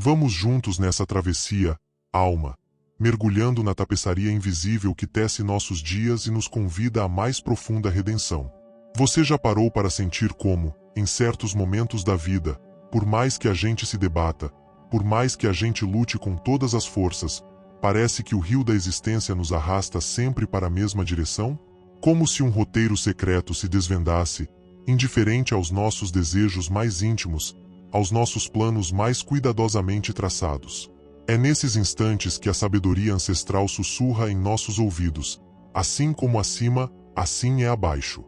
Vamos juntos nessa travessia, alma, mergulhando na tapeçaria invisível que tece nossos dias e nos convida à mais profunda redenção. Você já parou para sentir como, em certos momentos da vida, por mais que a gente se debata, por mais que a gente lute com todas as forças, parece que o rio da existência nos arrasta sempre para a mesma direção? Como se um roteiro secreto se desvendasse, indiferente aos nossos desejos mais íntimos, aos nossos planos mais cuidadosamente traçados. É nesses instantes que a sabedoria ancestral sussurra em nossos ouvidos: assim como acima, assim é abaixo.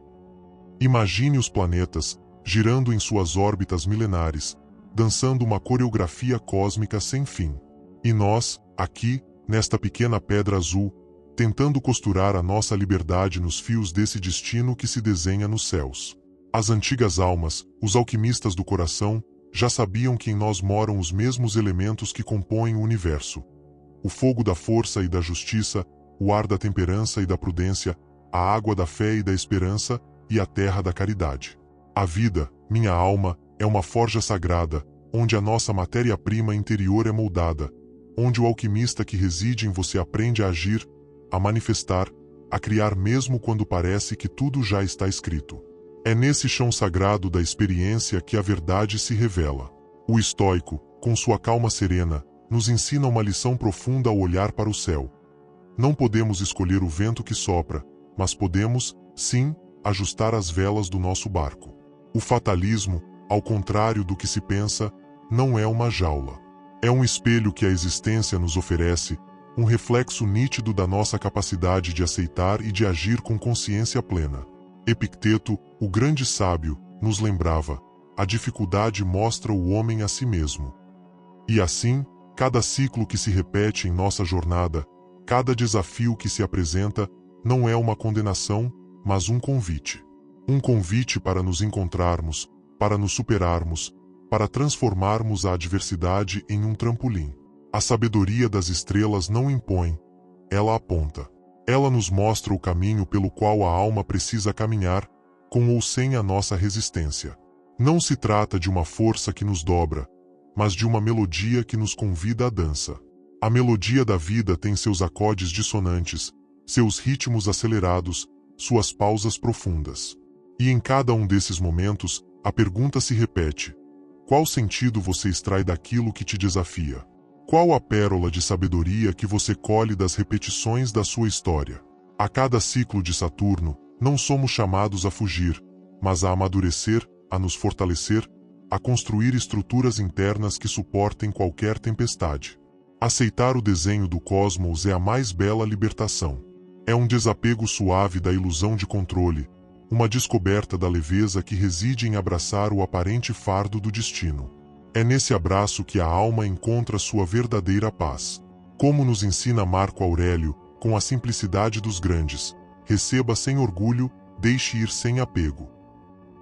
Imagine os planetas, girando em suas órbitas milenares, dançando uma coreografia cósmica sem fim. E nós, aqui, nesta pequena pedra azul, tentando costurar a nossa liberdade nos fios desse destino que se desenha nos céus. As antigas almas, os alquimistas do coração, já sabiam que em nós moram os mesmos elementos que compõem o universo. O fogo da força e da justiça, o ar da temperança e da prudência, a água da fé e da esperança e a terra da caridade. A vida, minha alma, é uma forja sagrada, onde a nossa matéria-prima interior é moldada, onde o alquimista que reside em você aprende a agir, a manifestar, a criar mesmo quando parece que tudo já está escrito. É nesse chão sagrado da experiência que a verdade se revela. O estoico, com sua calma serena, nos ensina uma lição profunda ao olhar para o céu. Não podemos escolher o vento que sopra, mas podemos, sim, ajustar as velas do nosso barco. O fatalismo, ao contrário do que se pensa, não é uma jaula. É um espelho que a existência nos oferece, um reflexo nítido da nossa capacidade de aceitar e de agir com consciência plena. Epicteto, o grande sábio, nos lembrava: a dificuldade mostra o homem a si mesmo. E assim, cada ciclo que se repete em nossa jornada, cada desafio que se apresenta, não é uma condenação, mas um convite. Um convite para nos encontrarmos, para nos superarmos, para transformarmos a adversidade em um trampolim. A sabedoria das estrelas não impõe, ela aponta. Ela nos mostra o caminho pelo qual a alma precisa caminhar, com ou sem a nossa resistência. Não se trata de uma força que nos dobra, mas de uma melodia que nos convida à dança. A melodia da vida tem seus acordes dissonantes, seus ritmos acelerados, suas pausas profundas. E em cada um desses momentos, a pergunta se repete: qual sentido você extrai daquilo que te desafia? Qual a pérola de sabedoria que você colhe das repetições da sua história? A cada ciclo de Saturno, não somos chamados a fugir, mas a amadurecer, a nos fortalecer, a construir estruturas internas que suportem qualquer tempestade. Aceitar o desenho do cosmos é a mais bela libertação. É um desapego suave da ilusão de controle, uma descoberta da leveza que reside em abraçar o aparente fardo do destino. É nesse abraço que a alma encontra sua verdadeira paz. Como nos ensina Marco Aurélio, com a simplicidade dos grandes: receba sem orgulho, deixe ir sem apego.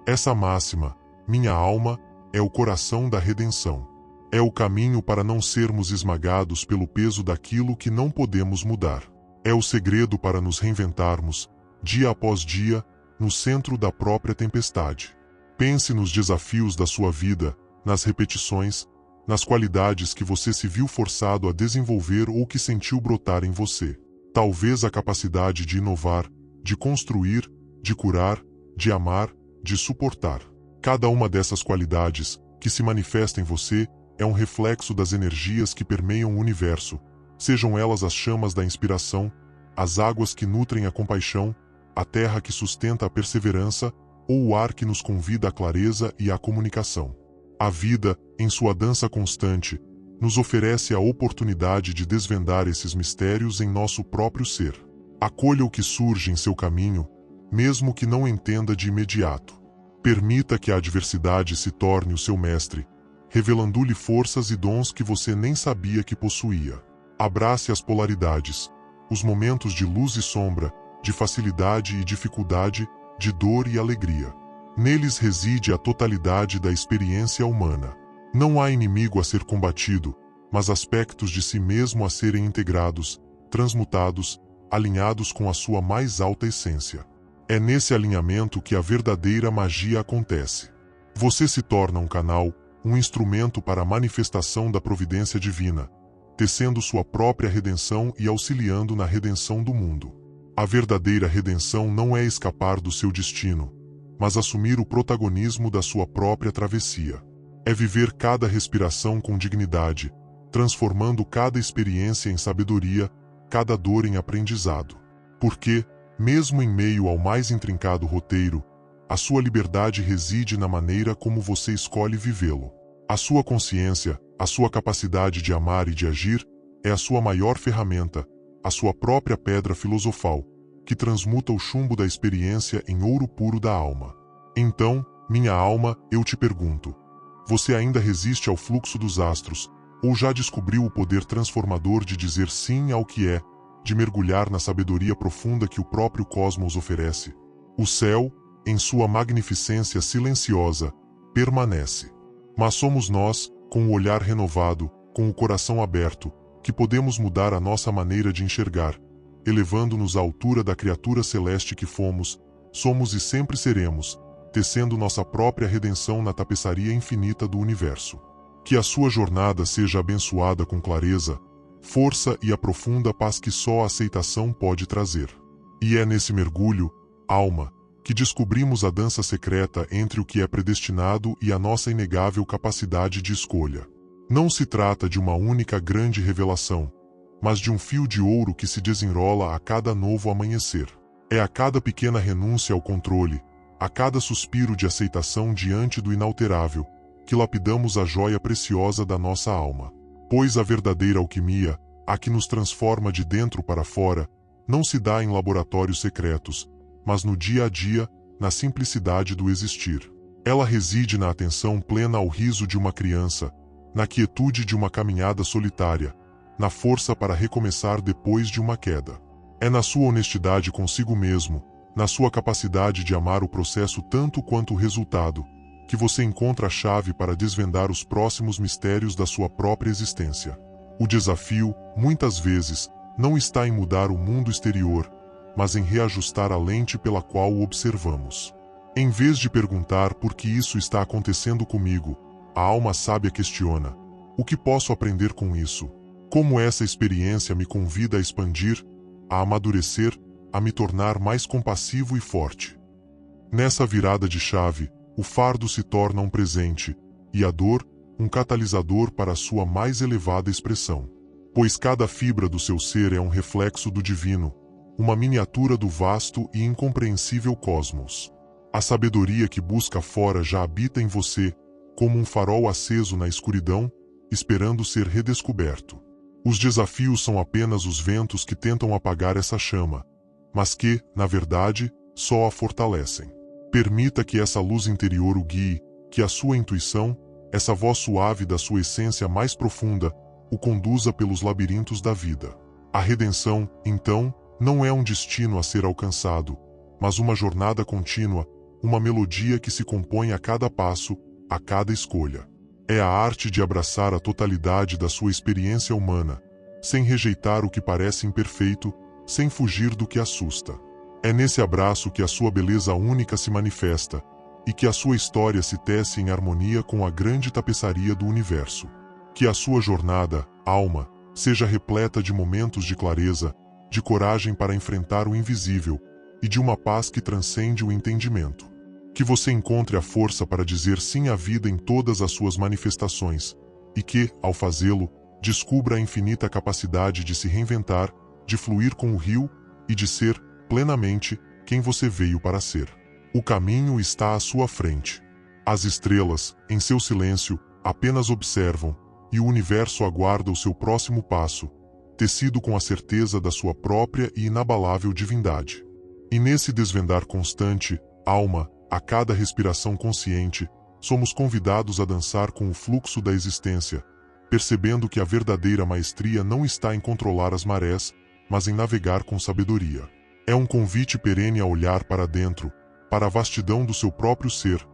Essa máxima, minha alma, é o coração da redenção. É o caminho para não sermos esmagados pelo peso daquilo que não podemos mudar. É o segredo para nos reinventarmos, dia após dia, no centro da própria tempestade. Pense nos desafios da sua vida, nas repetições, nas qualidades que você se viu forçado a desenvolver ou que sentiu brotar em você. Talvez a capacidade de inovar, de construir, de curar, de amar, de suportar. Cada uma dessas qualidades, que se manifesta em você, é um reflexo das energias que permeiam o universo, sejam elas as chamas da inspiração, as águas que nutrem a compaixão, a terra que sustenta a perseverança, ou o ar que nos convida à clareza e à comunicação. A vida, em sua dança constante, nos oferece a oportunidade de desvendar esses mistérios em nosso próprio ser. Acolha o que surge em seu caminho, mesmo que não entenda de imediato. Permita que a adversidade se torne o seu mestre, revelando-lhe forças e dons que você nem sabia que possuía. Abrace as polaridades, os momentos de luz e sombra, de facilidade e dificuldade, de dor e alegria. Neles reside a totalidade da experiência humana. Não há inimigo a ser combatido, mas aspectos de si mesmo a serem integrados, transmutados, alinhados com a sua mais alta essência. É nesse alinhamento que a verdadeira magia acontece. Você se torna um canal, um instrumento para a manifestação da providência divina, tecendo sua própria redenção e auxiliando na redenção do mundo. A verdadeira redenção não é escapar do seu destino, mas assumir o protagonismo da sua própria travessia. É viver cada respiração com dignidade, transformando cada experiência em sabedoria, cada dor em aprendizado. Porque, mesmo em meio ao mais intrincado roteiro, a sua liberdade reside na maneira como você escolhe vivê-lo. A sua consciência, a sua capacidade de amar e de agir, é a sua maior ferramenta, a sua própria pedra filosofal, que transmuta o chumbo da experiência em ouro puro da alma. Então, minha alma, eu te pergunto: você ainda resiste ao fluxo dos astros, ou já descobriu o poder transformador de dizer sim ao que é, de mergulhar na sabedoria profunda que o próprio cosmos oferece? O céu, em sua magnificência silenciosa, permanece. Mas somos nós, com o olhar renovado, com o coração aberto, que podemos mudar a nossa maneira de enxergar, elevando-nos à altura da criatura celeste que fomos, somos e sempre seremos, tecendo nossa própria redenção na tapeçaria infinita do universo. Que a sua jornada seja abençoada com clareza, força e a profunda paz que só a aceitação pode trazer. E é nesse mergulho, alma, que descobrimos a dança secreta entre o que é predestinado e a nossa inegável capacidade de escolha. Não se trata de uma única grande revelação, mas de um fio de ouro que se desenrola a cada novo amanhecer. É a cada pequena renúncia ao controle, a cada suspiro de aceitação diante do inalterável, que lapidamos a joia preciosa da nossa alma. Pois a verdadeira alquimia, a que nos transforma de dentro para fora, não se dá em laboratórios secretos, mas no dia a dia, na simplicidade do existir. Ela reside na atenção plena ao riso de uma criança, na quietude de uma caminhada solitária, na força para recomeçar depois de uma queda. É na sua honestidade consigo mesmo, na sua capacidade de amar o processo tanto quanto o resultado, que você encontra a chave para desvendar os próximos mistérios da sua própria existência. O desafio, muitas vezes, não está em mudar o mundo exterior, mas em reajustar a lente pela qual o observamos. Em vez de perguntar por que isso está acontecendo comigo, a alma sábia questiona: o que posso aprender com isso? Como essa experiência me convida a expandir, a amadurecer, a me tornar mais compassivo e forte? Nessa virada de chave, o fardo se torna um presente, e a dor, um catalisador para a sua mais elevada expressão. Pois cada fibra do seu ser é um reflexo do divino, uma miniatura do vasto e incompreensível cosmos. A sabedoria que busca fora já habita em você, como um farol aceso na escuridão, esperando ser redescoberto. Os desafios são apenas os ventos que tentam apagar essa chama, mas que, na verdade, só a fortalecem. Permita que essa luz interior o guie, que a sua intuição, essa voz suave da sua essência mais profunda, o conduza pelos labirintos da vida. A redenção, então, não é um destino a ser alcançado, mas uma jornada contínua, uma melodia que se compõe a cada passo, a cada escolha. É a arte de abraçar a totalidade da sua experiência humana, sem rejeitar o que parece imperfeito, sem fugir do que assusta. É nesse abraço que a sua beleza única se manifesta, e que a sua história se tece em harmonia com a grande tapeçaria do universo. Que a sua jornada, alma, seja repleta de momentos de clareza, de coragem para enfrentar o invisível, e de uma paz que transcende o entendimento. Que você encontre a força para dizer sim à vida em todas as suas manifestações, e que, ao fazê-lo, descubra a infinita capacidade de se reinventar, de fluir com o rio e de ser, plenamente, quem você veio para ser. O caminho está à sua frente. As estrelas, em seu silêncio, apenas observam, e o universo aguarda o seu próximo passo, tecido com a certeza da sua própria e inabalável divindade. E nesse desvendar constante, alma, a cada respiração consciente, somos convidados a dançar com o fluxo da existência, percebendo que a verdadeira maestria não está em controlar as marés, mas em navegar com sabedoria. É um convite perene a olhar para dentro, para a vastidão do seu próprio ser,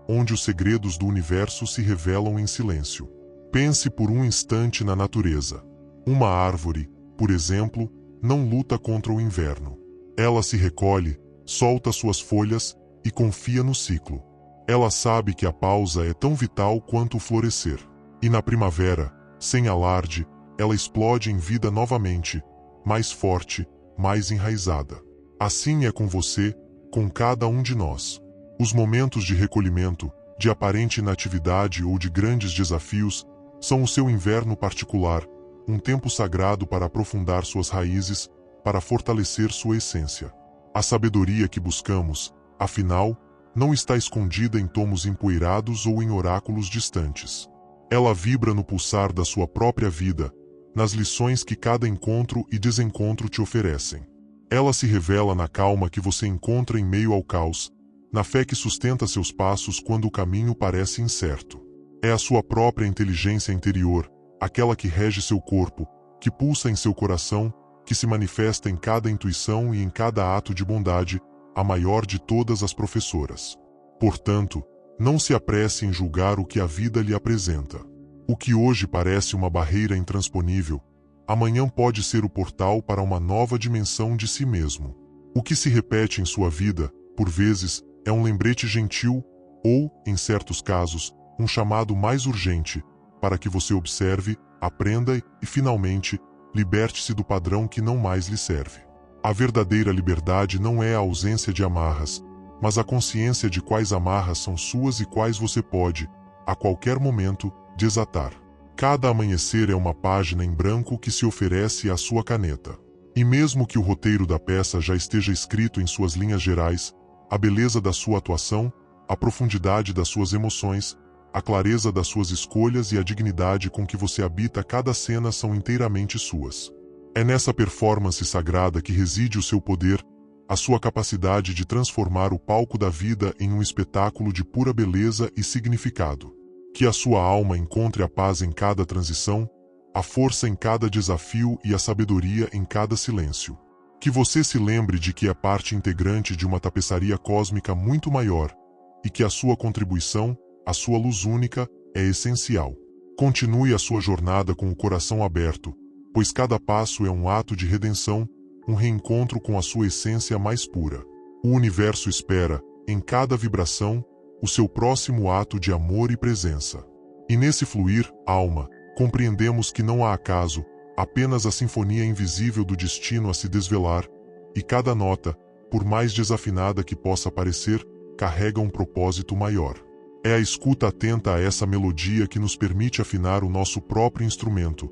onde os segredos do universo se revelam em silêncio. Pense por um instante na natureza. Uma árvore, por exemplo, não luta contra o inverno. Ela se recolhe, solta suas folhas e confia no ciclo. Ela sabe que a pausa é tão vital quanto o florescer. E na primavera, sem alarde, ela explode em vida novamente, mais forte, mais enraizada. Assim é com você, com cada um de nós. Os momentos de recolhimento, de aparente inatividade ou de grandes desafios, são o seu inverno particular, um tempo sagrado para aprofundar suas raízes, para fortalecer sua essência. A sabedoria que buscamos, afinal, não está escondida em tomos empoeirados ou em oráculos distantes. Ela vibra no pulsar da sua própria vida, nas lições que cada encontro e desencontro te oferecem. Ela se revela na calma que você encontra em meio ao caos, na fé que sustenta seus passos quando o caminho parece incerto. É a sua própria inteligência interior, aquela que rege seu corpo, que pulsa em seu coração, que se manifesta em cada intuição e em cada ato de bondade, a maior de todas as professoras. Portanto, não se apresse em julgar o que a vida lhe apresenta. O que hoje parece uma barreira intransponível, amanhã pode ser o portal para uma nova dimensão de si mesmo. O que se repete em sua vida, por vezes, é um lembrete gentil ou, em certos casos, um chamado mais urgente, para que você observe, aprenda e, finalmente, liberte-se do padrão que não mais lhe serve. A verdadeira liberdade não é a ausência de amarras, mas a consciência de quais amarras são suas e quais você pode, a qualquer momento, desatar. Cada amanhecer é uma página em branco que se oferece à sua caneta. E mesmo que o roteiro da peça já esteja escrito em suas linhas gerais, a beleza da sua atuação, a profundidade das suas emoções, a clareza das suas escolhas e a dignidade com que você habita cada cena são inteiramente suas. É nessa performance sagrada que reside o seu poder, a sua capacidade de transformar o palco da vida em um espetáculo de pura beleza e significado. Que a sua alma encontre a paz em cada transição, a força em cada desafio e a sabedoria em cada silêncio. Que você se lembre de que é parte integrante de uma tapeçaria cósmica muito maior, e que a sua contribuição, a sua luz única, é essencial. Continue a sua jornada com o coração aberto, pois cada passo é um ato de redenção, um reencontro com a sua essência mais pura. O universo espera, em cada vibração, o seu próximo ato de amor e presença. E nesse fluir, alma, compreendemos que não há acaso, apenas a sinfonia invisível do destino a se desvelar, e cada nota, por mais desafinada que possa parecer, carrega um propósito maior. É a escuta atenta a essa melodia que nos permite afinar o nosso próprio instrumento,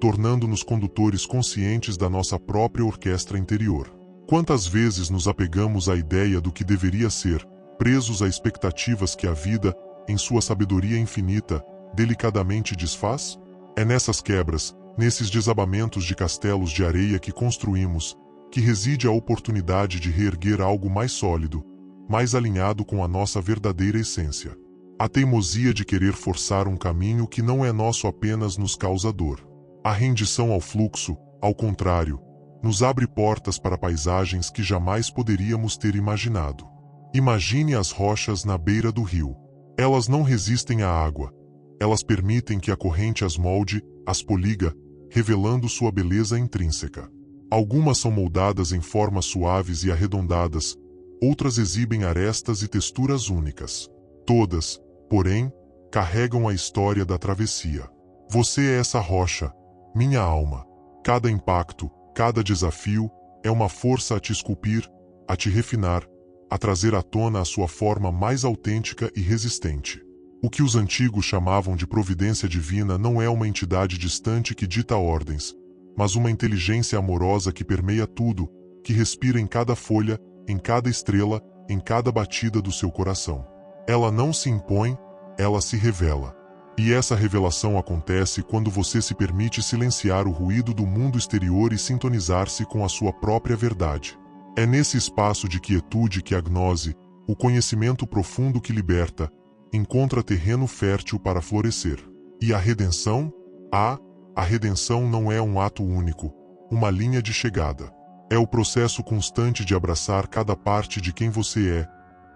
tornando-nos condutores conscientes da nossa própria orquestra interior. Quantas vezes nos apegamos à ideia do que deveria ser, presos a expectativas que a vida, em sua sabedoria infinita, delicadamente desfaz? É nessas quebras, nesses desabamentos de castelos de areia que construímos, que reside a oportunidade de reerguer algo mais sólido, mais alinhado com a nossa verdadeira essência. A teimosia de querer forçar um caminho que não é nosso apenas nos causa dor. A rendição ao fluxo, ao contrário, nos abre portas para paisagens que jamais poderíamos ter imaginado. Imagine as rochas na beira do rio. Elas não resistem à água. Elas permitem que a corrente as molde, as poliga, revelando sua beleza intrínseca. Algumas são moldadas em formas suaves e arredondadas, outras exibem arestas e texturas únicas. Todas, porém, carregam a história da travessia. Você é essa rocha, minha alma. Cada impacto, cada desafio, é uma força a te esculpir, a te refinar, a trazer à tona a sua forma mais autêntica e resistente. O que os antigos chamavam de providência divina não é uma entidade distante que dita ordens, mas uma inteligência amorosa que permeia tudo, que respira em cada folha, em cada estrela, em cada batida do seu coração. Ela não se impõe, ela se revela. E essa revelação acontece quando você se permite silenciar o ruído do mundo exterior e sintonizar-se com a sua própria verdade. É nesse espaço de quietude que a gnose, o conhecimento profundo que liberta, encontra terreno fértil para florescer. E a redenção? A redenção não é um ato único, uma linha de chegada. É o processo constante de abraçar cada parte de quem você é,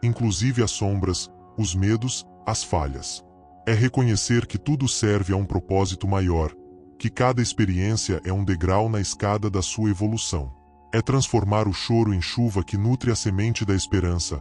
inclusive as sombras, os medos, as falhas. É reconhecer que tudo serve a um propósito maior, que cada experiência é um degrau na escada da sua evolução. É transformar o choro em chuva que nutre a semente da esperança,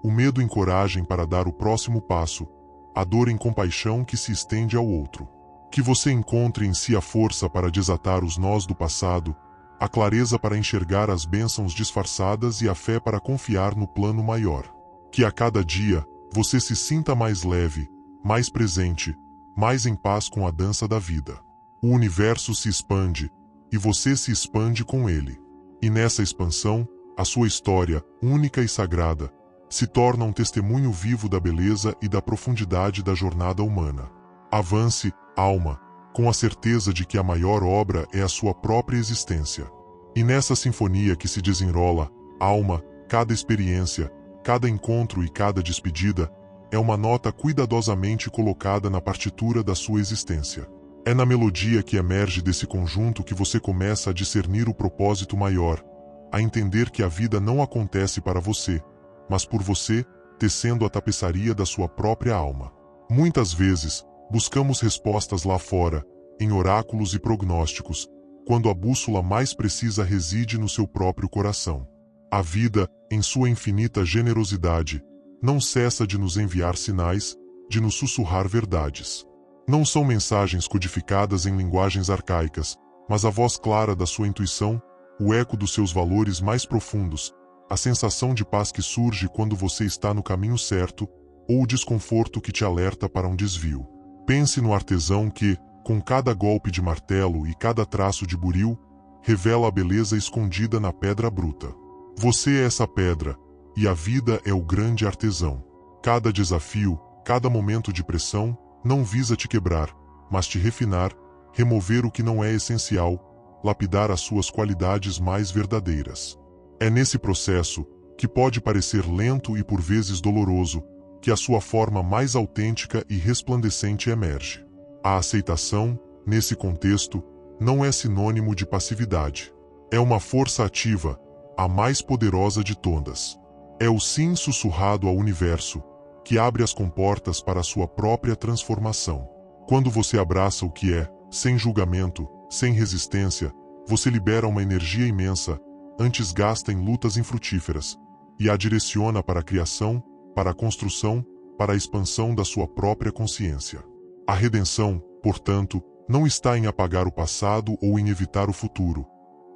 o medo em coragem para dar o próximo passo, a dor em compaixão que se estende ao outro. Que você encontre em si a força para desatar os nós do passado, a clareza para enxergar as bênçãos disfarçadas e a fé para confiar no plano maior. Que a cada dia, você se sinta mais leve, mais presente, mais em paz com a dança da vida. O universo se expande, e você se expande com ele. E nessa expansão, a sua história, única e sagrada, se torna um testemunho vivo da beleza e da profundidade da jornada humana. Avance, alma, com a certeza de que a maior obra é a sua própria existência. E nessa sinfonia que se desenrola, alma, cada experiência, cada encontro e cada despedida, é uma nota cuidadosamente colocada na partitura da sua existência. É na melodia que emerge desse conjunto que você começa a discernir o propósito maior, a entender que a vida não acontece para você, mas por você, tecendo a tapeçaria da sua própria alma. Muitas vezes, buscamos respostas lá fora, em oráculos e prognósticos, quando a bússola mais precisa reside no seu próprio coração. A vida, em sua infinita generosidade, não cessa de nos enviar sinais, de nos sussurrar verdades. Não são mensagens codificadas em linguagens arcaicas, mas a voz clara da sua intuição, o eco dos seus valores mais profundos, a sensação de paz que surge quando você está no caminho certo, ou o desconforto que te alerta para um desvio. Pense no artesão que, com cada golpe de martelo e cada traço de buril, revela a beleza escondida na pedra bruta. Você é essa pedra, e a vida é o grande artesão. Cada desafio, cada momento de pressão, não visa te quebrar, mas te refinar, remover o que não é essencial, lapidar as suas qualidades mais verdadeiras. É nesse processo, que pode parecer lento e por vezes doloroso, que a sua forma mais autêntica e resplandecente emerge. A aceitação, nesse contexto, não é sinônimo de passividade. É uma força ativa, a mais poderosa de todas. É o sim sussurrado ao universo, que abre as comportas para a sua própria transformação. Quando você abraça o que é, sem julgamento, sem resistência, você libera uma energia imensa, antes gasta em lutas infrutíferas, e a direciona para a criação, para a construção, para a expansão da sua própria consciência. A redenção, portanto, não está em apagar o passado ou em evitar o futuro,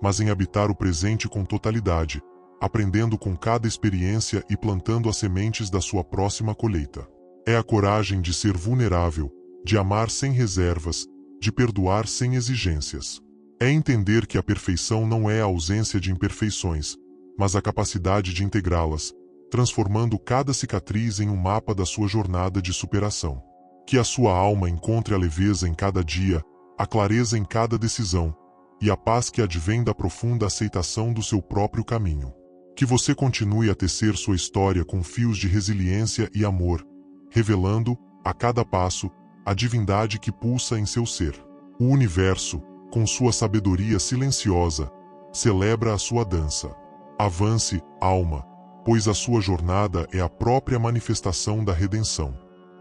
mas em habitar o presente com totalidade, aprendendo com cada experiência e plantando as sementes da sua próxima colheita. É a coragem de ser vulnerável, de amar sem reservas, de perdoar sem exigências. É entender que a perfeição não é a ausência de imperfeições, mas a capacidade de integrá-las, transformando cada cicatriz em um mapa da sua jornada de superação. Que a sua alma encontre a leveza em cada dia, a clareza em cada decisão, e a paz que advém da profunda aceitação do seu próprio caminho. Que você continue a tecer sua história com fios de resiliência e amor, revelando, a cada passo, a divindade que pulsa em seu ser. O universo, com sua sabedoria silenciosa, celebra a sua dança. Avance, alma, pois a sua jornada é a própria manifestação da redenção.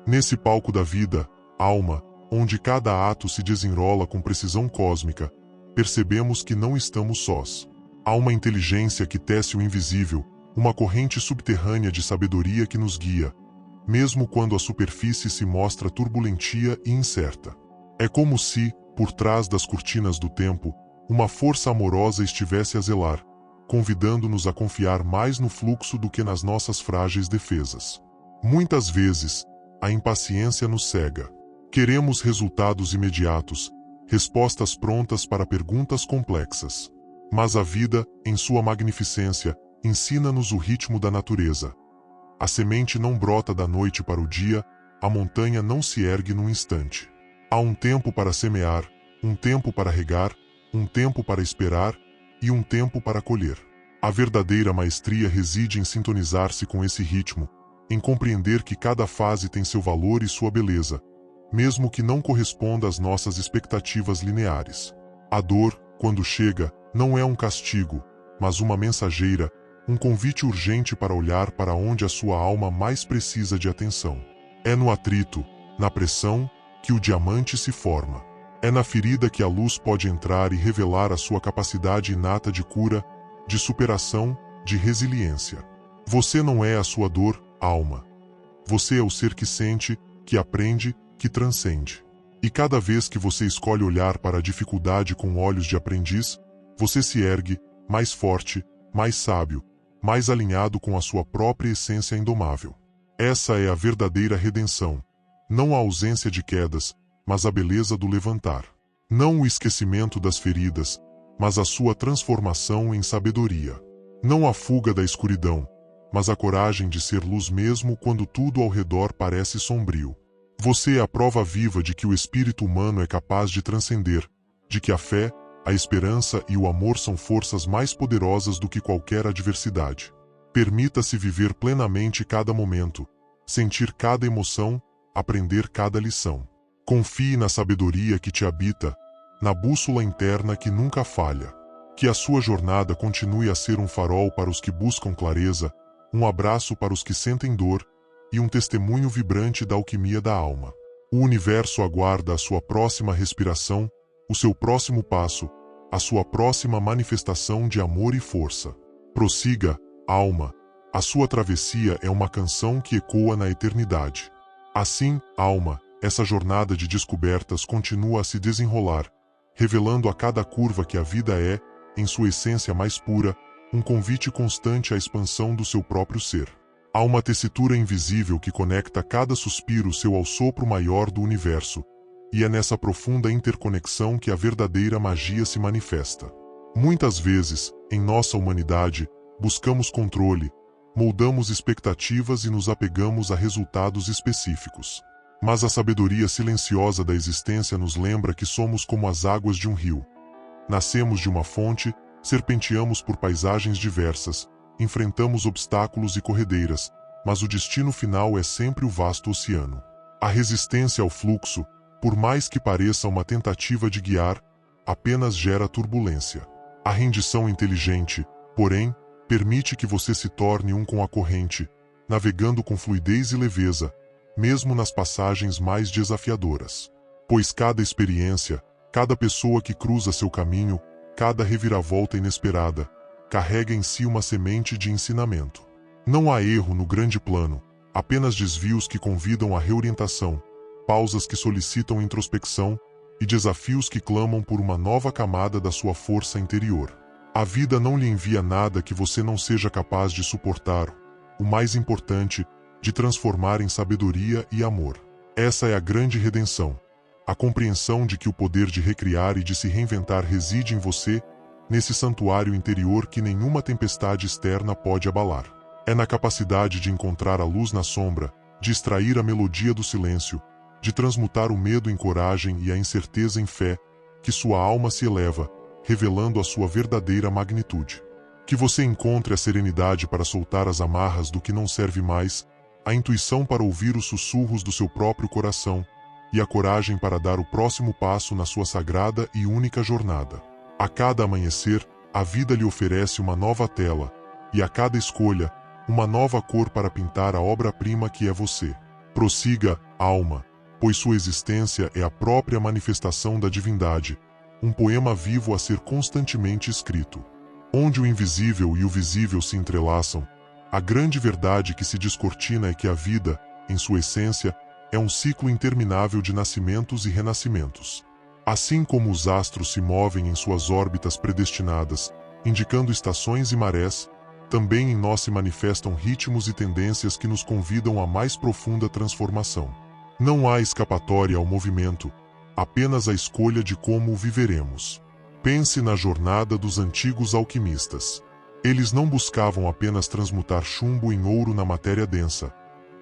Nesse palco da vida, alma, onde cada ato se desenrola com precisão cósmica, percebemos que não estamos sós. Há uma inteligência que tece o invisível, uma corrente subterrânea de sabedoria que nos guia, mesmo quando a superfície se mostra turbulentia e incerta. É como se, por trás das cortinas do tempo, uma força amorosa estivesse a zelar, convidando-nos a confiar mais no fluxo do que nas nossas frágeis defesas. Muitas vezes, a impaciência nos cega. Queremos resultados imediatos, respostas prontas para perguntas complexas. Mas a vida, em sua magnificência, ensina-nos o ritmo da natureza. A semente não brota da noite para o dia, a montanha não se ergue num instante. Há um tempo para semear, um tempo para regar, um tempo para esperar e um tempo para colher. A verdadeira maestria reside em sintonizar-se com esse ritmo, em compreender que cada fase tem seu valor e sua beleza, mesmo que não corresponda às nossas expectativas lineares. A dor, quando chega, não é um castigo, mas uma mensageira, um convite urgente para olhar para onde a sua alma mais precisa de atenção. É no atrito, na pressão, que o diamante se forma. É na ferida que a luz pode entrar e revelar a sua capacidade inata de cura, de superação, de resiliência. Você não é a sua dor, alma. Você é o ser que sente, que aprende, que transcende. E cada vez que você escolhe olhar para a dificuldade com olhos de aprendiz, você se ergue, mais forte, mais sábio, mais alinhado com a sua própria essência indomável. Essa é a verdadeira redenção. Não a ausência de quedas, mas a beleza do levantar. Não o esquecimento das feridas, mas a sua transformação em sabedoria. Não a fuga da escuridão, mas a coragem de ser luz mesmo quando tudo ao redor parece sombrio. Você é a prova viva de que o espírito humano é capaz de transcender, de que a fé, a esperança e o amor são forças mais poderosas do que qualquer adversidade. Permita-se viver plenamente cada momento, sentir cada emoção, aprender cada lição. Confie na sabedoria que te habita, na bússola interna que nunca falha. Que a sua jornada continue a ser um farol para os que buscam clareza, um abraço para os que sentem dor e um testemunho vibrante da alquimia da alma. O universo aguarda a sua próxima respiração, o seu próximo passo, a sua próxima manifestação de amor e força. Prossiga, alma. A sua travessia é uma canção que ecoa na eternidade. Assim, alma, essa jornada de descobertas continua a se desenrolar, revelando a cada curva que a vida é, em sua essência mais pura, um convite constante à expansão do seu próprio ser. Há uma tessitura invisível que conecta cada suspiro seu ao sopro maior do universo, e é nessa profunda interconexão que a verdadeira magia se manifesta. Muitas vezes, em nossa humanidade, buscamos controle, moldamos expectativas e nos apegamos a resultados específicos. Mas a sabedoria silenciosa da existência nos lembra que somos como as águas de um rio. Nascemos de uma fonte, serpenteamos por paisagens diversas, enfrentamos obstáculos e corredeiras, mas o destino final é sempre o vasto oceano. A resistência ao fluxo, por mais que pareça uma tentativa de guiar, apenas gera turbulência. A rendição inteligente, porém, permite que você se torne um com a corrente, navegando com fluidez e leveza, mesmo nas passagens mais desafiadoras. Pois cada experiência, cada pessoa que cruza seu caminho, cada reviravolta inesperada, carrega em si uma semente de ensinamento. Não há erro no grande plano, apenas desvios que convidam à reorientação, pausas que solicitam introspecção e desafios que clamam por uma nova camada da sua força interior. A vida não lhe envia nada que você não seja capaz de suportar, o mais importante, de transformar em sabedoria e amor. Essa é a grande redenção. A compreensão de que o poder de recriar e de se reinventar reside em você, nesse santuário interior que nenhuma tempestade externa pode abalar. É na capacidade de encontrar a luz na sombra, de extrair a melodia do silêncio, de transmutar o medo em coragem e a incerteza em fé, que sua alma se eleva, revelando a sua verdadeira magnitude. Que você encontre a serenidade para soltar as amarras do que não serve mais, a intuição para ouvir os sussurros do seu próprio coração, e a coragem para dar o próximo passo na sua sagrada e única jornada. A cada amanhecer, a vida lhe oferece uma nova tela, e a cada escolha, uma nova cor para pintar a obra-prima que é você. Prossiga, alma, pois sua existência é a própria manifestação da divindade, um poema vivo a ser constantemente escrito. Onde o invisível e o visível se entrelaçam, a grande verdade que se descortina é que a vida, em sua essência, é um ciclo interminável de nascimentos e renascimentos. Assim como os astros se movem em suas órbitas predestinadas, indicando estações e marés, também em nós se manifestam ritmos e tendências que nos convidam à mais profunda transformação. Não há escapatória ao movimento, apenas a escolha de como o viveremos. Pense na jornada dos antigos alquimistas. Eles não buscavam apenas transmutar chumbo em ouro na matéria densa,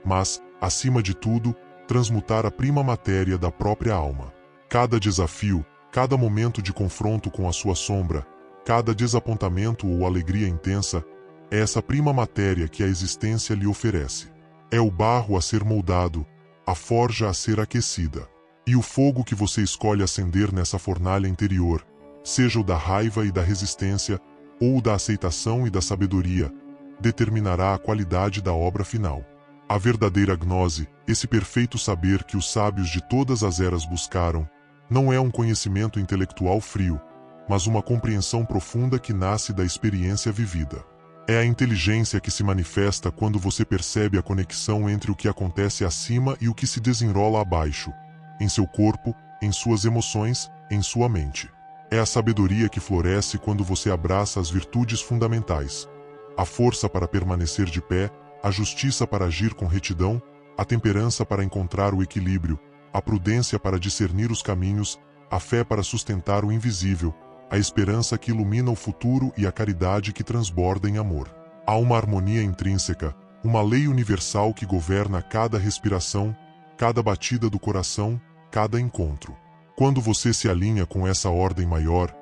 mas, acima de tudo, transmutar a prima matéria da própria alma. Cada desafio, cada momento de confronto com a sua sombra, cada desapontamento ou alegria intensa, é essa prima matéria que a existência lhe oferece. É o barro a ser moldado, a forja a ser aquecida. E o fogo que você escolhe acender nessa fornalha interior, seja o da raiva e da resistência, ou o da aceitação e da sabedoria, determinará a qualidade da obra final. A verdadeira gnose, esse perfeito saber que os sábios de todas as eras buscaram, não é um conhecimento intelectual frio, mas uma compreensão profunda que nasce da experiência vivida. É a inteligência que se manifesta quando você percebe a conexão entre o que acontece acima e o que se desenrola abaixo, em seu corpo, em suas emoções, em sua mente. É a sabedoria que floresce quando você abraça as virtudes fundamentais: a força para permanecer de pé, a justiça para agir com retidão, a temperança para encontrar o equilíbrio, a prudência para discernir os caminhos, a fé para sustentar o invisível, a esperança que ilumina o futuro e a caridade que transborda em amor. Há uma harmonia intrínseca, uma lei universal que governa cada respiração, cada batida do coração, cada encontro. Quando você se alinha com essa ordem maior,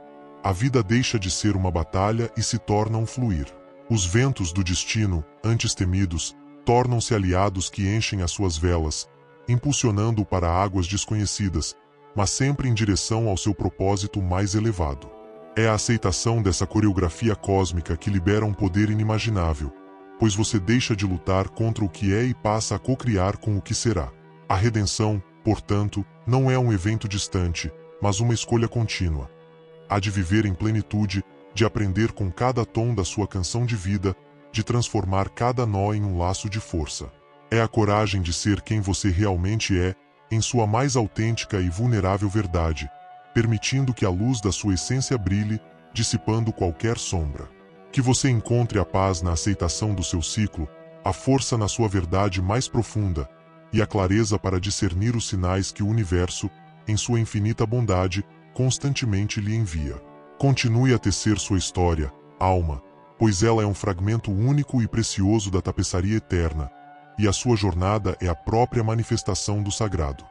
a vida deixa de ser uma batalha e se torna um fluir. Os ventos do destino, antes temidos, tornam-se aliados que enchem as suas velas, impulsionando-o para águas desconhecidas, mas sempre em direção ao seu propósito mais elevado. É a aceitação dessa coreografia cósmica que libera um poder inimaginável, pois você deixa de lutar contra o que é e passa a cocriar com o que será. A redenção, portanto, não é um evento distante, mas uma escolha contínua. Há de viver em plenitude, de aprender com cada tom da sua canção de vida, de transformar cada nó em um laço de força. É a coragem de ser quem você realmente é, em sua mais autêntica e vulnerável verdade, permitindo que a luz da sua essência brilhe, dissipando qualquer sombra. Que você encontre a paz na aceitação do seu ciclo, a força na sua verdade mais profunda e a clareza para discernir os sinais que o universo, em sua infinita bondade, constantemente lhe envia. Continue a tecer sua história, alma, pois ela é um fragmento único e precioso da tapeçaria eterna, e a sua jornada é a própria manifestação do sagrado.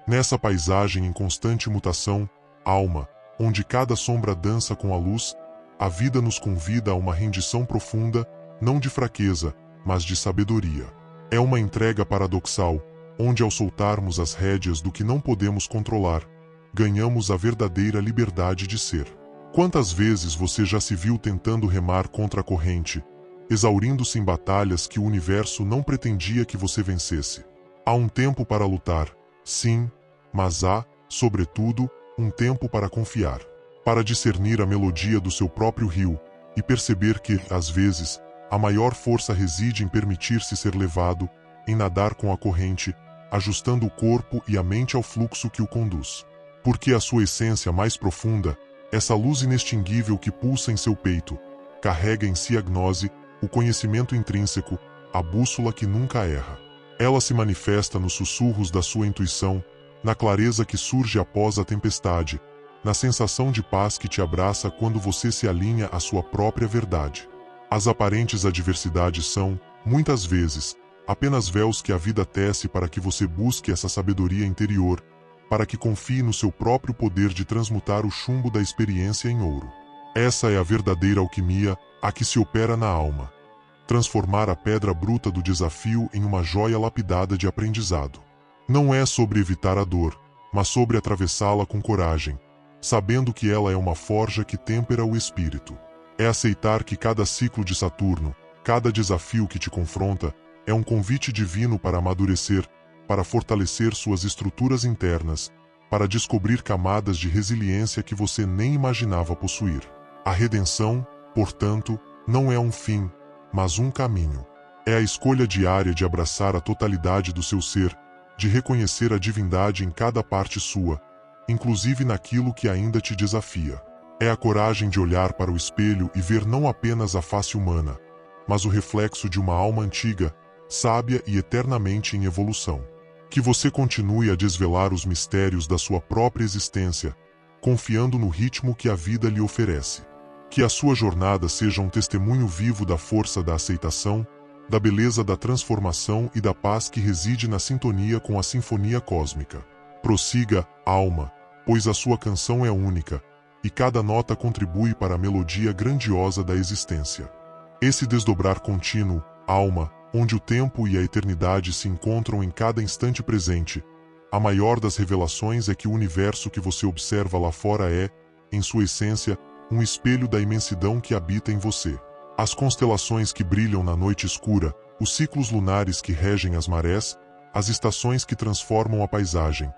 Nessa paisagem em constante mutação, alma, onde cada sombra dança com a luz, a vida nos convida a uma rendição profunda, não de fraqueza, mas de sabedoria. É uma entrega paradoxal, onde ao soltarmos as rédeas do que não podemos controlar, ganhamos a verdadeira liberdade de ser. Quantas vezes você já se viu tentando remar contra a corrente, exaurindo-se em batalhas que o universo não pretendia que você vencesse? Há um tempo para lutar, sim, mas há, sobretudo, um tempo para confiar, para discernir a melodia do seu próprio rio e perceber que, às vezes, a maior força reside em permitir-se ser levado, em nadar com a corrente, ajustando o corpo e a mente ao fluxo que o conduz. Porque a sua essência mais profunda, essa luz inextinguível que pulsa em seu peito, carrega em si a gnose, o conhecimento intrínseco, a bússola que nunca erra. Ela se manifesta nos sussurros da sua intuição, na clareza que surge após a tempestade, na sensação de paz que te abraça quando você se alinha à sua própria verdade. As aparentes adversidades são, muitas vezes, apenas véus que a vida tece para que você busque essa sabedoria interior, para que confie no seu próprio poder de transmutar o chumbo da experiência em ouro. Essa é a verdadeira alquimia, a que se opera na alma. Transformar a pedra bruta do desafio em uma joia lapidada de aprendizado. Não é sobre evitar a dor, mas sobre atravessá-la com coragem, sabendo que ela é uma forja que tempera o espírito. É aceitar que cada ciclo de Saturno, cada desafio que te confronta, é um convite divino para amadurecer, para fortalecer suas estruturas internas, para descobrir camadas de resiliência que você nem imaginava possuir. A redenção, portanto, não é um fim, mas um caminho. É a escolha diária de abraçar a totalidade do seu ser, de reconhecer a divindade em cada parte sua, inclusive naquilo que ainda te desafia. É a coragem de olhar para o espelho e ver não apenas a face humana, mas o reflexo de uma alma antiga, sábia e eternamente em evolução. Que você continue a desvelar os mistérios da sua própria existência, confiando no ritmo que a vida lhe oferece. Que a sua jornada seja um testemunho vivo da força da aceitação, da beleza da transformação e da paz que reside na sintonia com a sinfonia cósmica. Prossiga, alma, pois a sua canção é única, e cada nota contribui para a melodia grandiosa da existência. Esse desdobrar contínuo, alma, onde o tempo e a eternidade se encontram em cada instante presente, a maior das revelações é que o universo que você observa lá fora é, em sua essência, um espelho da imensidão que habita em você. As constelações que brilham na noite escura, os ciclos lunares que regem as marés, as estações que transformam a paisagem,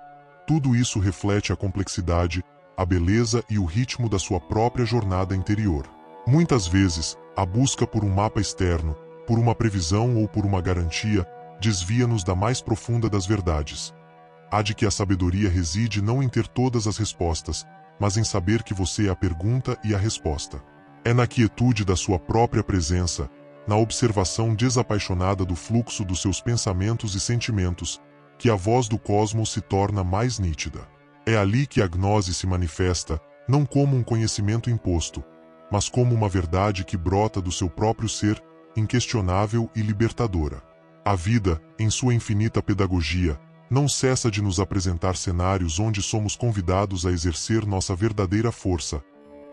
tudo isso reflete a complexidade, a beleza e o ritmo da sua própria jornada interior. Muitas vezes, a busca por um mapa externo, por uma previsão ou por uma garantia, desvia-nos da mais profunda das verdades. Há de que a sabedoria reside não em ter todas as respostas, mas em saber que você é a pergunta e a resposta. É na quietude da sua própria presença, na observação desapaixonada do fluxo dos seus pensamentos e sentimentos, que a voz do cosmos se torna mais nítida. É ali que a gnose se manifesta, não como um conhecimento imposto, mas como uma verdade que brota do seu próprio ser, inquestionável e libertadora. A vida, em sua infinita pedagogia, não cessa de nos apresentar cenários onde somos convidados a exercer nossa verdadeira força.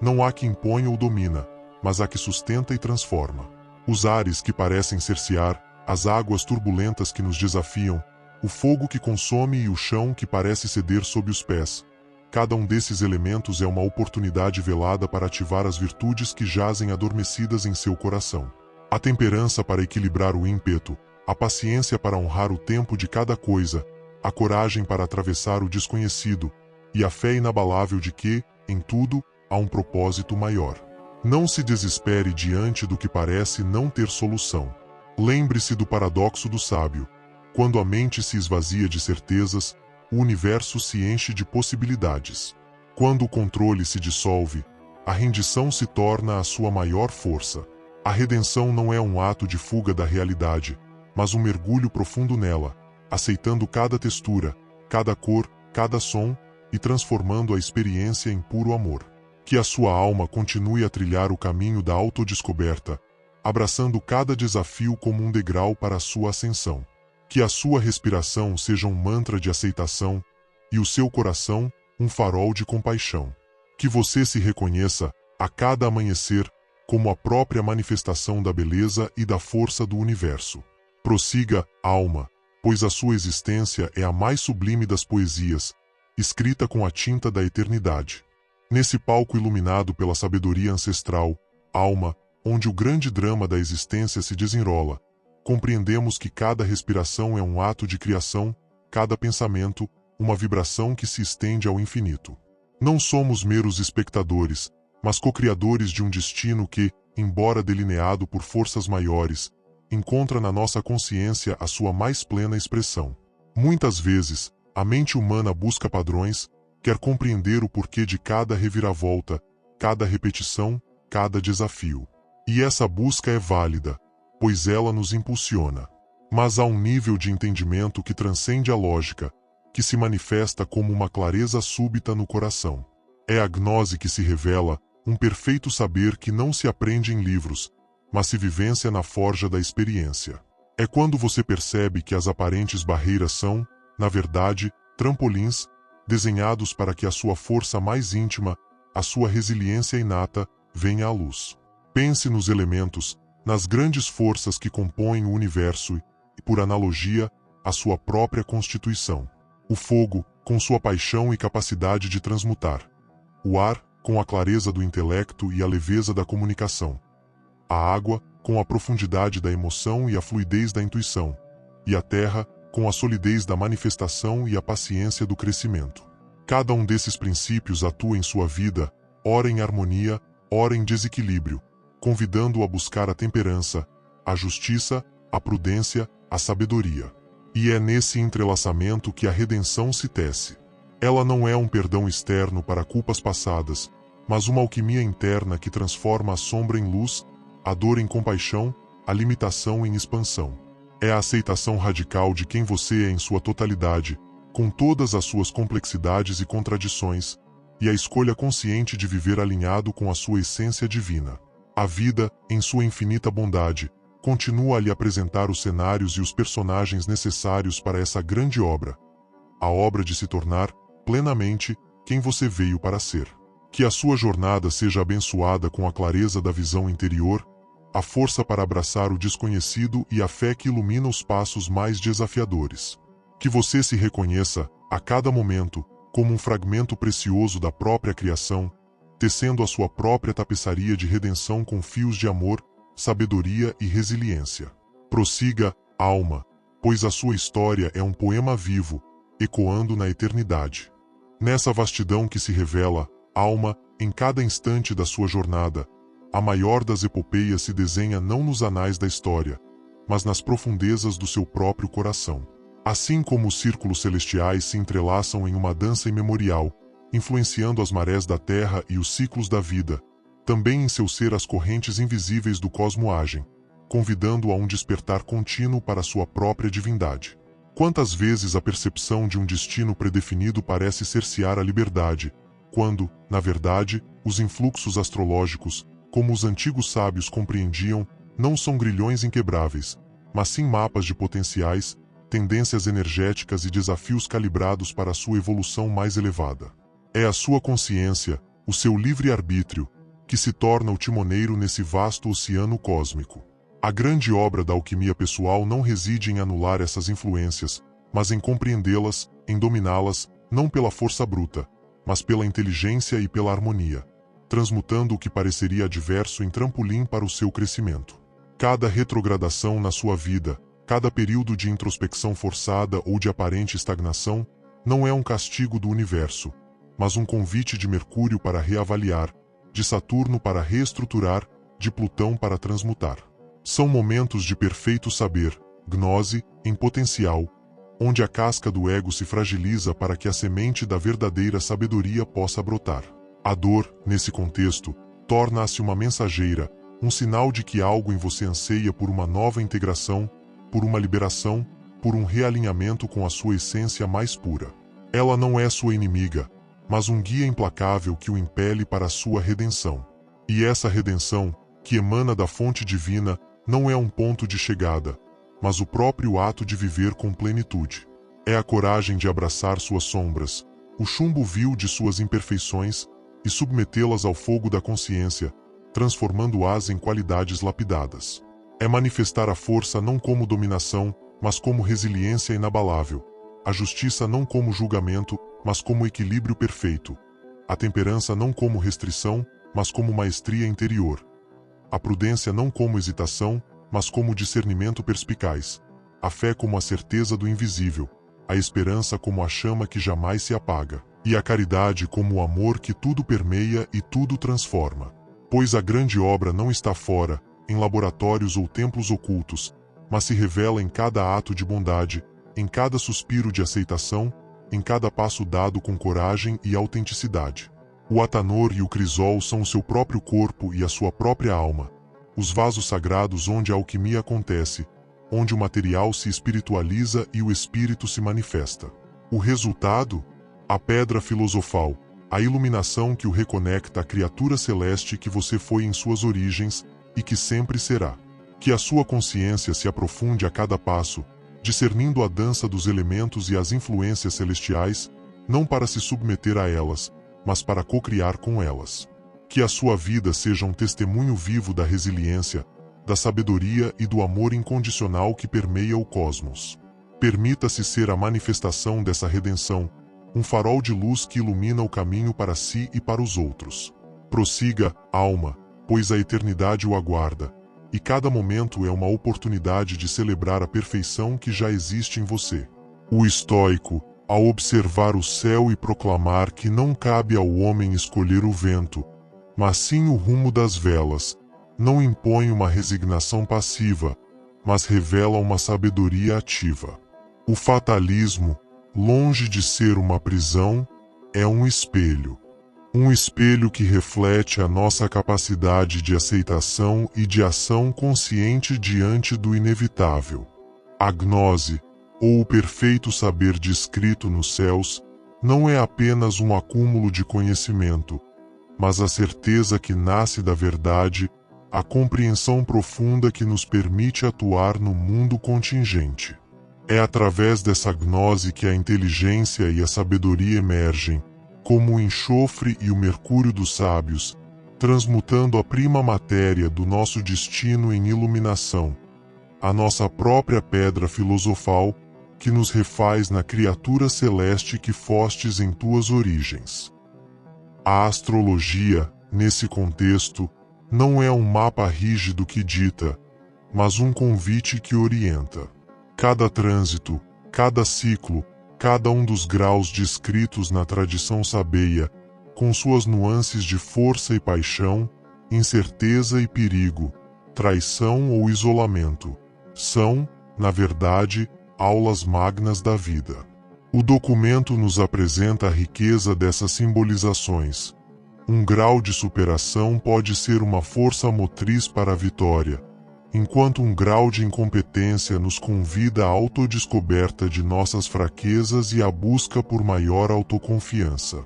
Não há que imponha ou domina, mas há que sustenta e transforma. Os ares que parecem cercear, as águas turbulentas que nos desafiam, o fogo que consome e o chão que parece ceder sob os pés. Cada um desses elementos é uma oportunidade velada para ativar as virtudes que jazem adormecidas em seu coração. A temperança para equilibrar o ímpeto, a paciência para honrar o tempo de cada coisa, a coragem para atravessar o desconhecido, e a fé inabalável de que, em tudo, há um propósito maior. Não se desespere diante do que parece não ter solução. Lembre-se do paradoxo do sábio. Quando a mente se esvazia de certezas, o universo se enche de possibilidades. Quando o controle se dissolve, a rendição se torna a sua maior força. A redenção não é um ato de fuga da realidade, mas um mergulho profundo nela, aceitando cada textura, cada cor, cada som e transformando a experiência em puro amor. Que a sua alma continue a trilhar o caminho da autodescoberta, abraçando cada desafio como um degrau para a sua ascensão. Que a sua respiração seja um mantra de aceitação e o seu coração um farol de compaixão. Que você se reconheça, a cada amanhecer, como a própria manifestação da beleza e da força do universo. Prossiga, alma, pois a sua existência é a mais sublime das poesias, escrita com a tinta da eternidade. Nesse palco iluminado pela sabedoria ancestral, alma, onde o grande drama da existência se desenrola, compreendemos que cada respiração é um ato de criação, cada pensamento, uma vibração que se estende ao infinito. Não somos meros espectadores, mas co-criadores de um destino que, embora delineado por forças maiores, encontra na nossa consciência a sua mais plena expressão. Muitas vezes, a mente humana busca padrões, quer compreender o porquê de cada reviravolta, cada repetição, cada desafio. E essa busca é válida, pois ela nos impulsiona. Mas há um nível de entendimento que transcende a lógica, que se manifesta como uma clareza súbita no coração. É a gnose que se revela, um perfeito saber que não se aprende em livros, mas se vivencia na forja da experiência. É quando você percebe que as aparentes barreiras são, na verdade, trampolins, desenhados para que a sua força mais íntima, a sua resiliência inata, venha à luz. Pense nos elementos, nas grandes forças que compõem o universo e, por analogia, a sua própria constituição. O fogo, com sua paixão e capacidade de transmutar. O ar, com a clareza do intelecto e a leveza da comunicação. A água, com a profundidade da emoção e a fluidez da intuição. E a terra, com a solidez da manifestação e a paciência do crescimento. Cada um desses princípios atua em sua vida, ora em harmonia, ora em desequilíbrio, convidando-o a buscar a temperança, a justiça, a prudência, a sabedoria. E é nesse entrelaçamento que a redenção se tece. Ela não é um perdão externo para culpas passadas, mas uma alquimia interna que transforma a sombra em luz, a dor em compaixão, a limitação em expansão. É a aceitação radical de quem você é em sua totalidade, com todas as suas complexidades e contradições, e a escolha consciente de viver alinhado com a sua essência divina. A vida, em sua infinita bondade, continua a lhe apresentar os cenários e os personagens necessários para essa grande obra. A obra de se tornar, plenamente, quem você veio para ser. Que a sua jornada seja abençoada com a clareza da visão interior, a força para abraçar o desconhecido e a fé que ilumina os passos mais desafiadores. Que você se reconheça, a cada momento, como um fragmento precioso da própria criação, tecendo a sua própria tapeçaria de redenção com fios de amor, sabedoria e resiliência. Prossiga, alma, pois a sua história é um poema vivo, ecoando na eternidade. Nessa vastidão que se revela, alma, em cada instante da sua jornada, A maior das epopeias se desenha não nos anais da história, mas nas profundezas do seu próprio coração. Assim como os círculos celestiais se entrelaçam em uma dança imemorial, influenciando as marés da terra e os ciclos da vida, também em seu ser as correntes invisíveis do cosmo agem, convidando a um despertar contínuo para sua própria divindade. Quantas vezes a percepção de um destino predefinido parece cercear a liberdade, quando, na verdade, os influxos astrológicos, como os antigos sábios compreendiam, não são grilhões inquebráveis, mas sim mapas de potenciais, tendências energéticas e desafios calibrados para a sua evolução mais elevada. É a sua consciência, o seu livre-arbítrio, que se torna o timoneiro nesse vasto oceano cósmico. A grande obra da alquimia pessoal não reside em anular essas influências, mas em compreendê-las, em dominá-las, não pela força bruta, mas pela inteligência e pela harmonia, transmutando o que pareceria adverso em trampolim para o seu crescimento. Cada retrogradação na sua vida, cada período de introspecção forçada ou de aparente estagnação, não é um castigo do universo, mas um convite de Mercúrio para reavaliar, de Saturno para reestruturar, de Plutão para transmutar. São momentos de perfeito saber, gnose, em potencial, onde a casca do ego se fragiliza para que a semente da verdadeira sabedoria possa brotar. A dor, nesse contexto, torna-se uma mensageira, um sinal de que algo em você anseia por uma nova integração, por uma liberação, por um realinhamento com a sua essência mais pura. Ela não é sua inimiga, mas um guia implacável que o impele para a sua redenção. E essa redenção, que emana da fonte divina, não é um ponto de chegada, mas o próprio ato de viver com plenitude. É a coragem de abraçar suas sombras, o chumbo vil de suas imperfeições, e submetê-las ao fogo da consciência, transformando-as em qualidades lapidadas. É manifestar a força não como dominação, mas como resiliência inabalável, a justiça não como julgamento, mas como equilíbrio perfeito, a temperança não como restrição, mas como maestria interior, a prudência não como hesitação, mas como discernimento perspicaz, a fé como a certeza do invisível, a esperança como a chama que jamais se apaga, e a caridade como o amor que tudo permeia e tudo transforma. Pois a grande obra não está fora, em laboratórios ou templos ocultos, mas se revela em cada ato de bondade, em cada suspiro de aceitação, em cada passo dado com coragem e autenticidade. O Atanor e o Crisol são o seu próprio corpo e a sua própria alma, os vasos sagrados onde a alquimia acontece, onde o material se espiritualiza e o espírito se manifesta. O resultado? A pedra filosofal, a iluminação que o reconecta à criatura celeste que você foi em suas origens e que sempre será. Que a sua consciência se aprofunde a cada passo, discernindo a dança dos elementos e as influências celestiais, não para se submeter a elas, mas para cocriar com elas. Que a sua vida seja um testemunho vivo da resiliência, da sabedoria e do amor incondicional que permeia o cosmos. Permita-se ser a manifestação dessa redenção, um farol de luz que ilumina o caminho para si e para os outros. Prossiga, alma, pois a eternidade o aguarda, e cada momento é uma oportunidade de celebrar a perfeição que já existe em você. O estoico, ao observar o céu e proclamar que não cabe ao homem escolher o vento, mas sim o rumo das velas, não impõe uma resignação passiva, mas revela uma sabedoria ativa. O fatalismo, longe de ser uma prisão, é um espelho. Um espelho que reflete a nossa capacidade de aceitação e de ação consciente diante do inevitável. A gnose, ou o perfeito saber descrito nos céus, não é apenas um acúmulo de conhecimento, mas a certeza que nasce da verdade, a compreensão profunda que nos permite atuar no mundo contingente. É através dessa gnose que a inteligência e a sabedoria emergem, como o enxofre e o mercúrio dos sábios, transmutando a prima matéria do nosso destino em iluminação, a nossa própria pedra filosofal, que nos refaz na criatura celeste que fostes em tuas origens. A astrologia, nesse contexto, não é um mapa rígido que dita, mas um convite que orienta. Cada trânsito, cada ciclo, cada um dos graus descritos na tradição sabeia, com suas nuances de força e paixão, incerteza e perigo, traição ou isolamento. São, na verdade, aulas magnas da vida. O documento nos apresenta a riqueza dessas simbolizações. Um grau de superação pode ser uma força motriz para a vitória, enquanto um grau de incompetência nos convida à autodescoberta de nossas fraquezas e à busca por maior autoconfiança.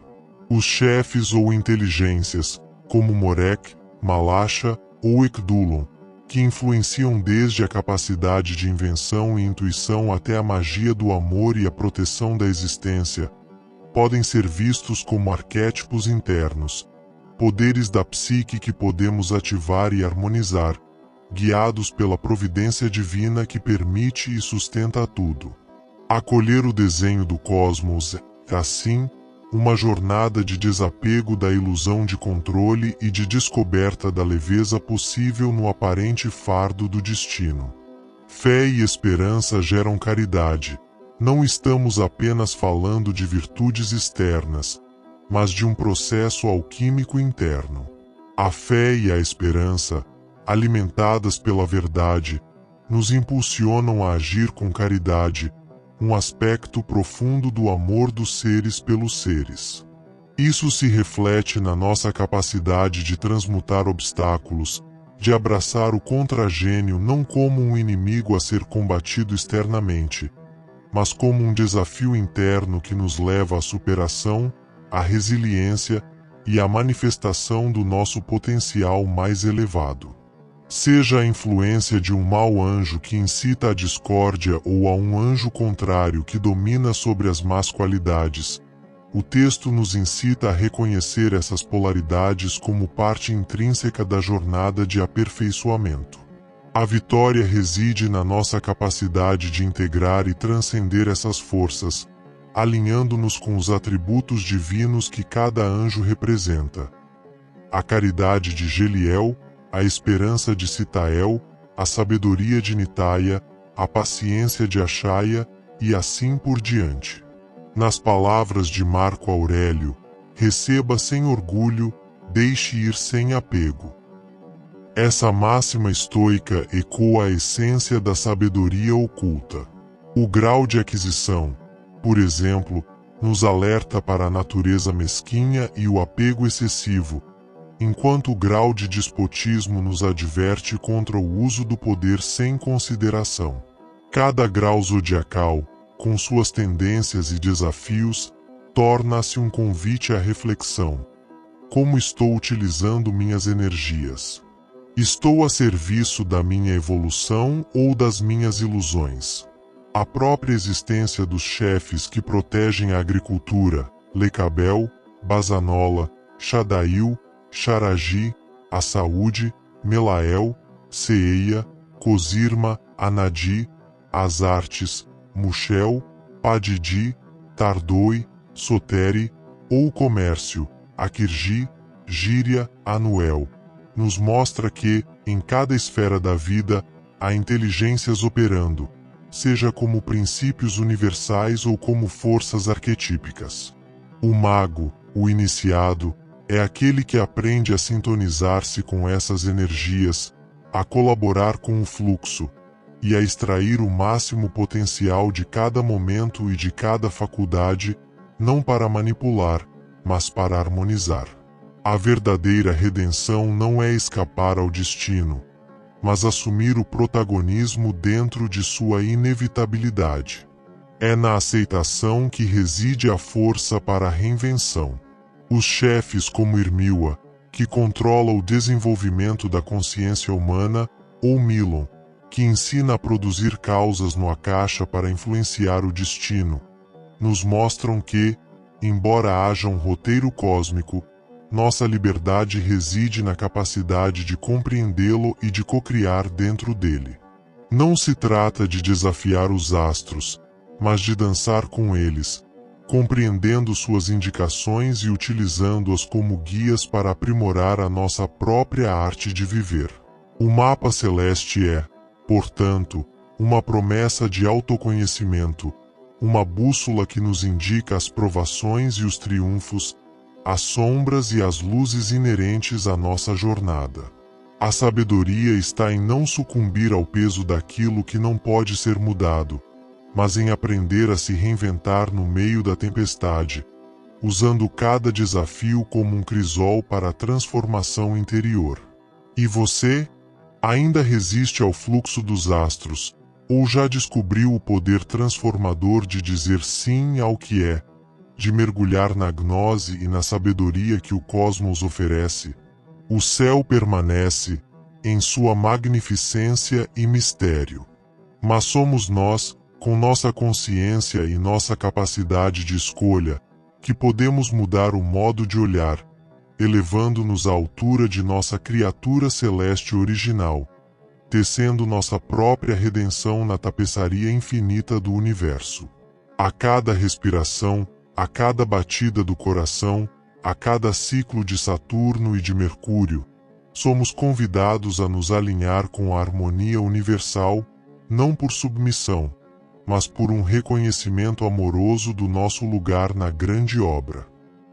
Os chefes ou inteligências, como Morek, Malasha ou Ekdulon, que influenciam desde a capacidade de invenção e intuição até a magia do amor e a proteção da existência, podem ser vistos como arquétipos internos, poderes da psique que podemos ativar e harmonizar, guiados pela providência divina que permite e sustenta tudo. Acolher o desenho do cosmos é, assim, uma jornada de desapego da ilusão de controle e de descoberta da leveza possível no aparente fardo do destino. Fé e esperança geram caridade. Não estamos apenas falando de virtudes externas, mas de um processo alquímico interno. A fé e a esperança, alimentadas pela verdade, nos impulsionam a agir com caridade, um aspecto profundo do amor dos seres pelos seres. Isso se reflete na nossa capacidade de transmutar obstáculos, de abraçar o contragênio não como um inimigo a ser combatido externamente, mas como um desafio interno que nos leva à superação, à resiliência e à manifestação do nosso potencial mais elevado. Seja a influência de um mau anjo que incita a discórdia ou a um anjo contrário que domina sobre as más qualidades, o texto nos incita a reconhecer essas polaridades como parte intrínseca da jornada de aperfeiçoamento. A vitória reside na nossa capacidade de integrar e transcender essas forças, alinhando-nos com os atributos divinos que cada anjo representa. A caridade de Geliel, a esperança de Citael, a sabedoria de Nitaia, a paciência de Achaia e assim por diante. Nas palavras de Marco Aurélio, receba sem orgulho, deixe ir sem apego. Essa máxima estoica ecoa a essência da sabedoria oculta. O grau de aquisição, por exemplo, nos alerta para a natureza mesquinha e o apego excessivo, enquanto o grau de despotismo nos adverte contra o uso do poder sem consideração. Cada grau zodiacal, com suas tendências e desafios, torna-se um convite à reflexão. Como estou utilizando minhas energias? Estou a serviço da minha evolução ou das minhas ilusões? A própria existência dos chefes que protegem a agricultura, Lecabel, Bazanola, Shadail, Sharagi, a saúde, Melael, Seeia, Cosirma, Anadi, as artes, Muxel, Padidi, Tardoi, Soteri, ou o comércio, Akirgi, Gíria, Anuel, nos mostra que, em cada esfera da vida, há inteligências operando, seja como princípios universais ou como forças arquetípicas. O mago, o iniciado, é aquele que aprende a sintonizar-se com essas energias, a colaborar com o fluxo, e a extrair o máximo potencial de cada momento e de cada faculdade, não para manipular, mas para harmonizar. A verdadeira redenção não é escapar ao destino, mas assumir o protagonismo dentro de sua inevitabilidade. É na aceitação que reside a força para a reinvenção. Os chefes como Irmiua, que controla o desenvolvimento da consciência humana, ou Milon, que ensina a produzir causas no Akasha para influenciar o destino, nos mostram que, embora haja um roteiro cósmico, nossa liberdade reside na capacidade de compreendê-lo e de cocriar dentro dele. Não se trata de desafiar os astros, mas de dançar com eles, compreendendo suas indicações e utilizando-as como guias para aprimorar a nossa própria arte de viver. O mapa celeste é, portanto, uma promessa de autoconhecimento, uma bússola que nos indica as provações e os triunfos, as sombras e as luzes inerentes à nossa jornada. A sabedoria está em não sucumbir ao peso daquilo que não pode ser mudado, mas em aprender a se reinventar no meio da tempestade, usando cada desafio como um crisol para a transformação interior. E você? Ainda resiste ao fluxo dos astros, ou já descobriu o poder transformador de dizer sim ao que é, de mergulhar na gnose e na sabedoria que o cosmos oferece? O céu permanece, em sua magnificência e mistério. Mas somos nós, com nossa consciência e nossa capacidade de escolha, que podemos mudar o modo de olhar, elevando-nos à altura de nossa criatura celeste original, tecendo nossa própria redenção na tapeçaria infinita do universo. A cada respiração, a cada batida do coração, a cada ciclo de Saturno e de Mercúrio, somos convidados a nos alinhar com a harmonia universal, não por submissão, mas por um reconhecimento amoroso do nosso lugar na grande obra.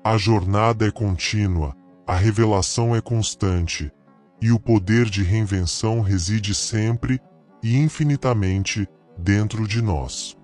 A jornada é contínua, a revelação é constante, e o poder de reinvenção reside sempre e infinitamente dentro de nós.